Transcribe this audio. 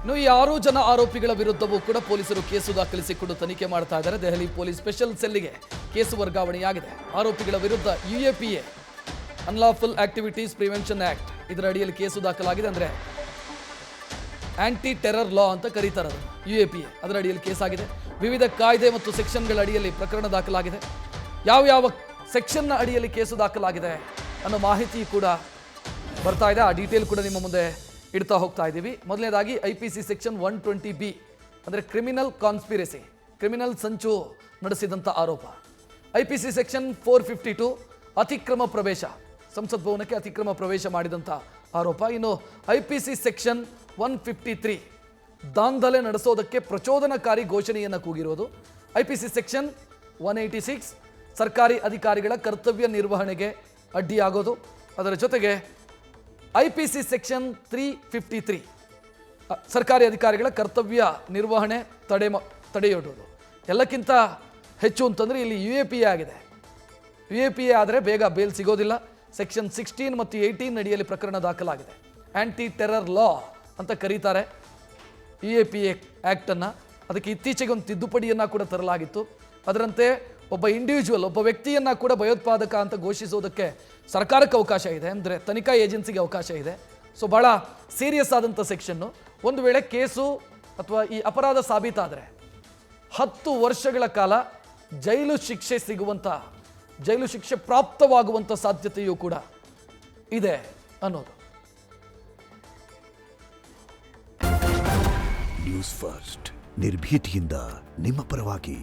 ಇನ್ನು ಈ 6 ಜನ ಆರೋಪಿಗಳ ವಿರುದ್ಧವೂ ಕೂಡ ಪೊಲೀಸರು ಕೇಸು ದಾಖಲಿಸಿಕೊಂಡು ತನಿಖೆ ಮಾಡ್ತಾ ಇದ್ದಾರೆ. ದೆಹಲಿ ಪೊಲೀಸ್ ಸ್ಪೆಷಲ್ ಸೆಲ್ಗೆ ಕೇಸು ವರ್ಗಾವಣೆಯಾಗಿದೆ. ಆರೋಪಿಗಳ ವಿರುದ್ಧ UAPA unlawful activities prevention act ಇದರ ಅಡಿಯಲ್ಲಿ ಕೇಸು ದಾಖಲಾಗಿದೆ. ಅಂದರೆ ಆಂಟಿ ಟೆರರ್ ಲಾ ಅಂತ ಕರೀತಾರೆ ಅದು, UAPA ಅದರ ಅಡಿಯಲ್ಲಿ ಕೇಸಾಗಿದೆ. ವಿವಿಧ ಕಾಯ್ದೆ ಮತ್ತು ಸೆಕ್ಷನ್ಗಳ ಅಡಿಯಲ್ಲಿ ಪ್ರಕರಣ ದಾಖಲಾಗಿದೆ. ಯಾವ ಸೆಕ್ಷನ್ನ ಅಡಿಯಲ್ಲಿ ಕೇಸು ದಾಖಲಾಗಿದೆ ಅನ್ನೋ ಮಾಹಿತಿ ಕೂಡ ಬರ್ತಾ ಇದೆ. ಆ ಡೀಟೇಲ್ ಕೂಡ ನಿಮ್ಮ ಮುಂದೆ ಇಡ್ತಾ ಹೋಗ್ತಾ ಇದ್ದೀವಿ. ಮೊದಲನೇದಾಗಿ IPC ಸೆಕ್ಷನ್ 120B ಅಂದರೆ ಕ್ರಿಮಿನಲ್ ಕಾನ್ಸ್ಪಿರಸಿ, ಕ್ರಿಮಿನಲ್ ಸಂಚು ನಡೆಸಿದಂಥ ಆರೋಪ. IPC ಸೆಕ್ಷನ್ 452 ಅತಿಕ್ರಮ ಪ್ರವೇಶ, ಸಂಸತ್ ಭವನಕ್ಕೆ ಅತಿಕ್ರಮ ಪ್ರವೇಶ ಮಾಡಿದಂಥ ಆರೋಪ. ಇನ್ನು IPC ಸೆಕ್ಷನ್ 153 ದಾಂಧಲೆ ನಡೆಸೋದಕ್ಕೆ ಪ್ರಚೋದನಕಾರಿ ಘೋಷಣೆಯನ್ನು ಕೂಗಿರೋದು. IPC ಸೆಕ್ಷನ್ 186 ಸರ್ಕಾರಿ ಅಧಿಕಾರಿಗಳ ಕರ್ತವ್ಯ ನಿರ್ವಹಣೆಗೆ ಅಡ್ಡಿಯಾಗೋದು. ಅದರ ಜೊತೆಗೆ IPC ಸೆಕ್ಷನ್ 353 ಸರ್ಕಾರಿ ಅಧಿಕಾರಿಗಳ ಕರ್ತವ್ಯ ನಿರ್ವಹಣೆ ತಡೆಯೊಡ್ಡೋದು. ಎಲ್ಲಕ್ಕಿಂತ ಹೆಚ್ಚು ಅಂತಂದರೆ ಇಲ್ಲಿ UAPA ಆಗಿದೆ. UAPA ಆದರೆ ಬೇಗ ಬೇಲ್ ಸಿಗೋದಿಲ್ಲ. ಸೆಕ್ಷನ್ 16 ಮತ್ತು 18 ಅಡಿಯಲ್ಲಿ ಪ್ರಕರಣ ದಾಖಲಾಗಿದೆ. ಆಂಟಿ ಟೆರರ್ ಲಾ ಅಂತ ಕರೀತಾರೆ UAPA ಆ್ಯಕ್ಟನ್ನು. ಅದಕ್ಕೆ ಇತ್ತೀಚೆಗೆ ಒಂದು ತಿದ್ದುಪಡಿಯನ್ನು ಕೂಡ ತರಲಾಗಿತ್ತು. ಅದರಂತೆ ಒಬ್ಬ ಇಂಡಿವಿಜುವಲ್, ಒಬ್ಬ ವ್ಯಕ್ತಿಯನ್ನು ಕೂಡ ಭಯೋತ್ಪಾದಕ ಅಂತ ಘೋಷಿಸೋದಕ್ಕೆ ಸರ್ಕಾರಕ್ಕೆ ಅವಕಾಶ ಇದೆ, ಅಂದರೆ ತನಿಖಾ ಏಜೆನ್ಸಿಗೆ ಅವಕಾಶ ಇದೆ. ಸೊ ಭಾಳ ಸೀರಿಯಸ್ ಆದಂಥ ಸೆಕ್ಷನ್ನು. ಒಂದು ವೇಳೆ ಕೇಸು ಅಥವಾ ಈ ಅಪರಾಧ ಸಾಬೀತಾದರೆ 10 ವರ್ಷಗಳ ಕಾಲ ಜೈಲು ಶಿಕ್ಷೆ ಪ್ರಾಪ್ತವಾಗುವಂಥ ಸಾಧ್ಯತೆಯೂ ಕೂಡ ಇದೆ ಅನ್ನೋದು. ನ್ಯೂಸ್ ಫಸ್ಟ್ ನಿರ್ಭೀತಿಯಿಂದ ನಿಮ್ಮ ಪರವಾಗಿ.